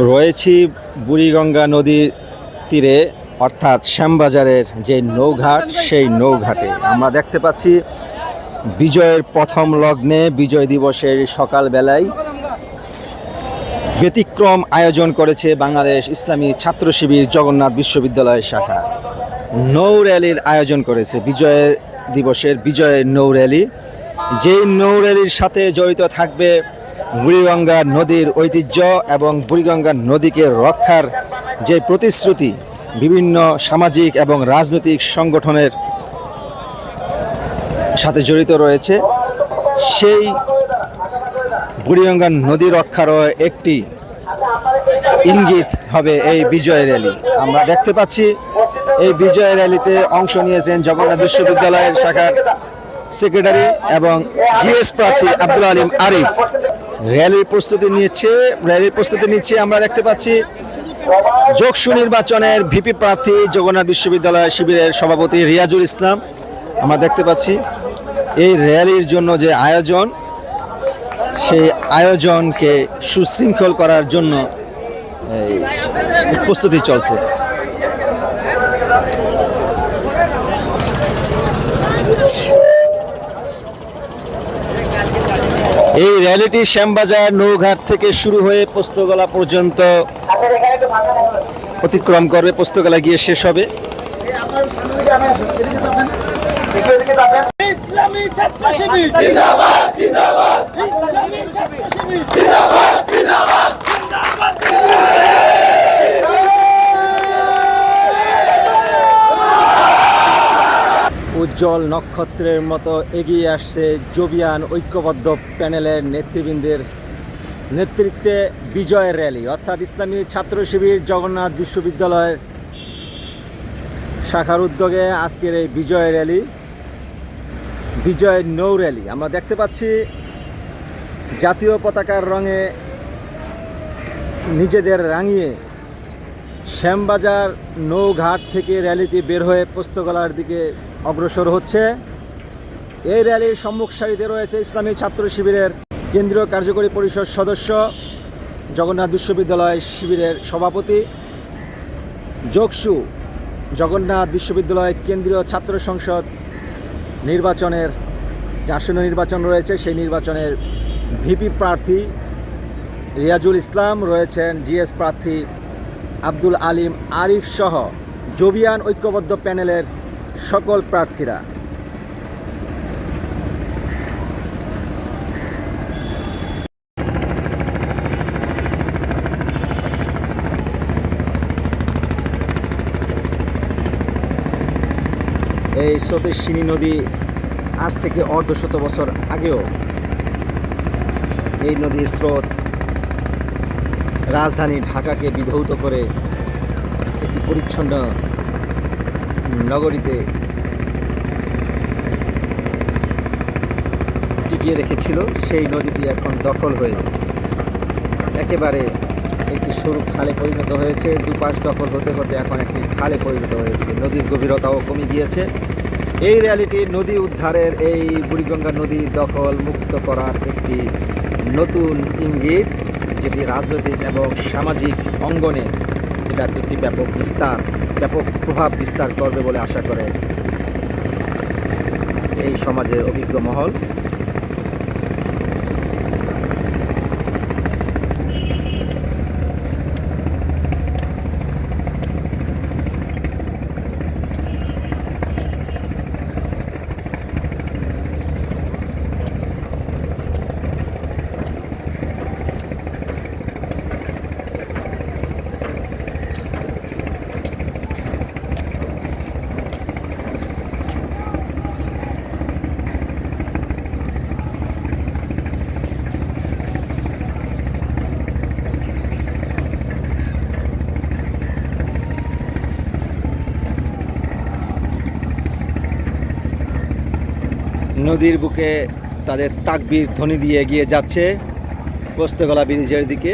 রয়েছি বুড়িগঙ্গা নদীর তীরে, অর্থাৎ শ্যামবাজারের যে নৌঘাট, সেই নৌঘাটে আমরা দেখতে পাচ্ছি বিজয়ের প্রথম লগ্নে, বিজয় দিবসের সকালবেলায় ব্যতিক্রম আয়োজন করেছে বাংলাদেশ ইসলামী ছাত্র শিবির জগন্নাথ বিশ্ববিদ্যালয় শাখা। নৌ র্যালির আয়োজন করেছে বিজয় দিবসের বিজয়ের নৌ র্যালি। যেই নৌ র্যালির সাথে জড়িত থাকবে বুড়িগঙ্গা নদীর ঐতিহ্য এবং বুড়িগঙ্গা নদীকে রক্ষার যে প্রতিশ্রুতি বিভিন্ন সামাজিক এবং রাজনৈতিক সংগঠনের সাথে জড়িত রয়েছে, সেই বুড়িগঙ্গা নদী রক্ষারও একটি ইঙ্গিত হবে এই বিজয় র্যালি। আমরা দেখতে পাচ্ছি এই বিজয় র্যালিতে অংশ নিয়েছেন জগন্নাথ বিশ্ববিদ্যালয়ের শাখার সেক্রেটারি এবং জিএস প্রার্থী আব্দুল আলিম আরিফ। র্যালির প্রস্তুতি নিচ্ছে। আমরা দেখতে পাচ্ছি যোগসু নির্বাচনের ভিপি প্রার্থী জগন্নাথ বিশ্ববিদ্যালয় শিবিরের সভাপতি রিয়াজুল ইসলাম। আমরা দেখতে পাচ্ছি এই র্যালির জন্য যে আয়োজন, সেই আয়োজনকে সুশৃঙ্খল করার জন্য প্রস্তুতি চলছে। এই র্যালিটি শ্যামবাজার নৌঘাট থেকে শুরু হয়ে পোস্তগোলা পর্যন্ত অতিক্রম করবে, পোস্তগোলা গিয়ে শেষ হবে। ইসলামী ছাত্র শিবির জিন্দাবাদ, জিন্দাবাদ। ইসলামী ছাত্র শিবির জিন্দাবাদ, জিন্দাবাদ, জিন্দাবাদ। উজ্জ্বল নক্ষত্রের মতো এগিয়ে আসছে জবিয়ান ঐক্যবদ্ধ প্যানেলের নেতৃবৃন্দের নেতৃত্বে বিজয়ের র্যালি, অর্থাৎ ইসলামী ছাত্র শিবির জগন্নাথ বিশ্ববিদ্যালয়ের শাখার উদ্যোগে আজকের এই বিজয় র্যালি, বিজয় নৌ র্যালি। আমরা দেখতে পাচ্ছি জাতীয় পতাকার রঙে নিজেদের রাঙিয়ে শ্যামবাজার নৌঘাট থেকে র্যালিটি বের হয়ে পোস্তগোলার দিকে অগ্রসর হচ্ছে। এই র্যালির সম্মুখ সারিতে রয়েছে ইসলামী ছাত্র শিবিরের কেন্দ্রীয় কার্যকরী পরিষদ সদস্য, জগন্নাথ বিশ্ববিদ্যালয় শিবিরের সভাপতি, যোগসু জগন্নাথ বিশ্ববিদ্যালয় কেন্দ্রীয় ছাত্র সংসদ নির্বাচনের যে আসন্ন নির্বাচন রয়েছে, সেই নির্বাচনের ভিপি প্রার্থী রিয়াজুল ইসলাম, রয়েছেন জিএস প্রার্থী আব্দুল আলিম আরিফ সহ জবিয়ান ঐক্যবদ্ধ প্যানেলের সকল প্রার্থীরা। এই স্রোতেশিনী নদী আজ থেকে অর্ধশত বছর আগেও এই নদীর স্রোত রাজধানী ঢাকাকে বিধৌত করে একটি পরিচ্ছন্ন নগরীতে টিকিয়ে রেখেছিল। সেই নদীটি এখন দখল হয়ে একেবারে একটি সরু খালে পরিণত হয়েছে। দুপাশ দখল হতে হতে এখন একটি খালে পরিণত হয়েছে। নদীর গভীরতাও কমে গিয়েছে। এই র্যালিটি নদী উদ্ধারের, এই বুড়িগঙ্গা নদী দখল মুক্ত করার একটি নতুন ইঙ্গিত, যেটি রাজনৈতিক এবং সামাজিক অঙ্গনে এটা একটি ব্যাপক প্রভাব বিস্তার করবে বলে আশা করে এই সমাজের অভিজ্ঞ মহল। নদীর বুকে তাদের তাকবীর ধ্বনি দিয়ে এগিয়ে যাচ্ছে পোস্তগোলা ব্রিজের দিকে।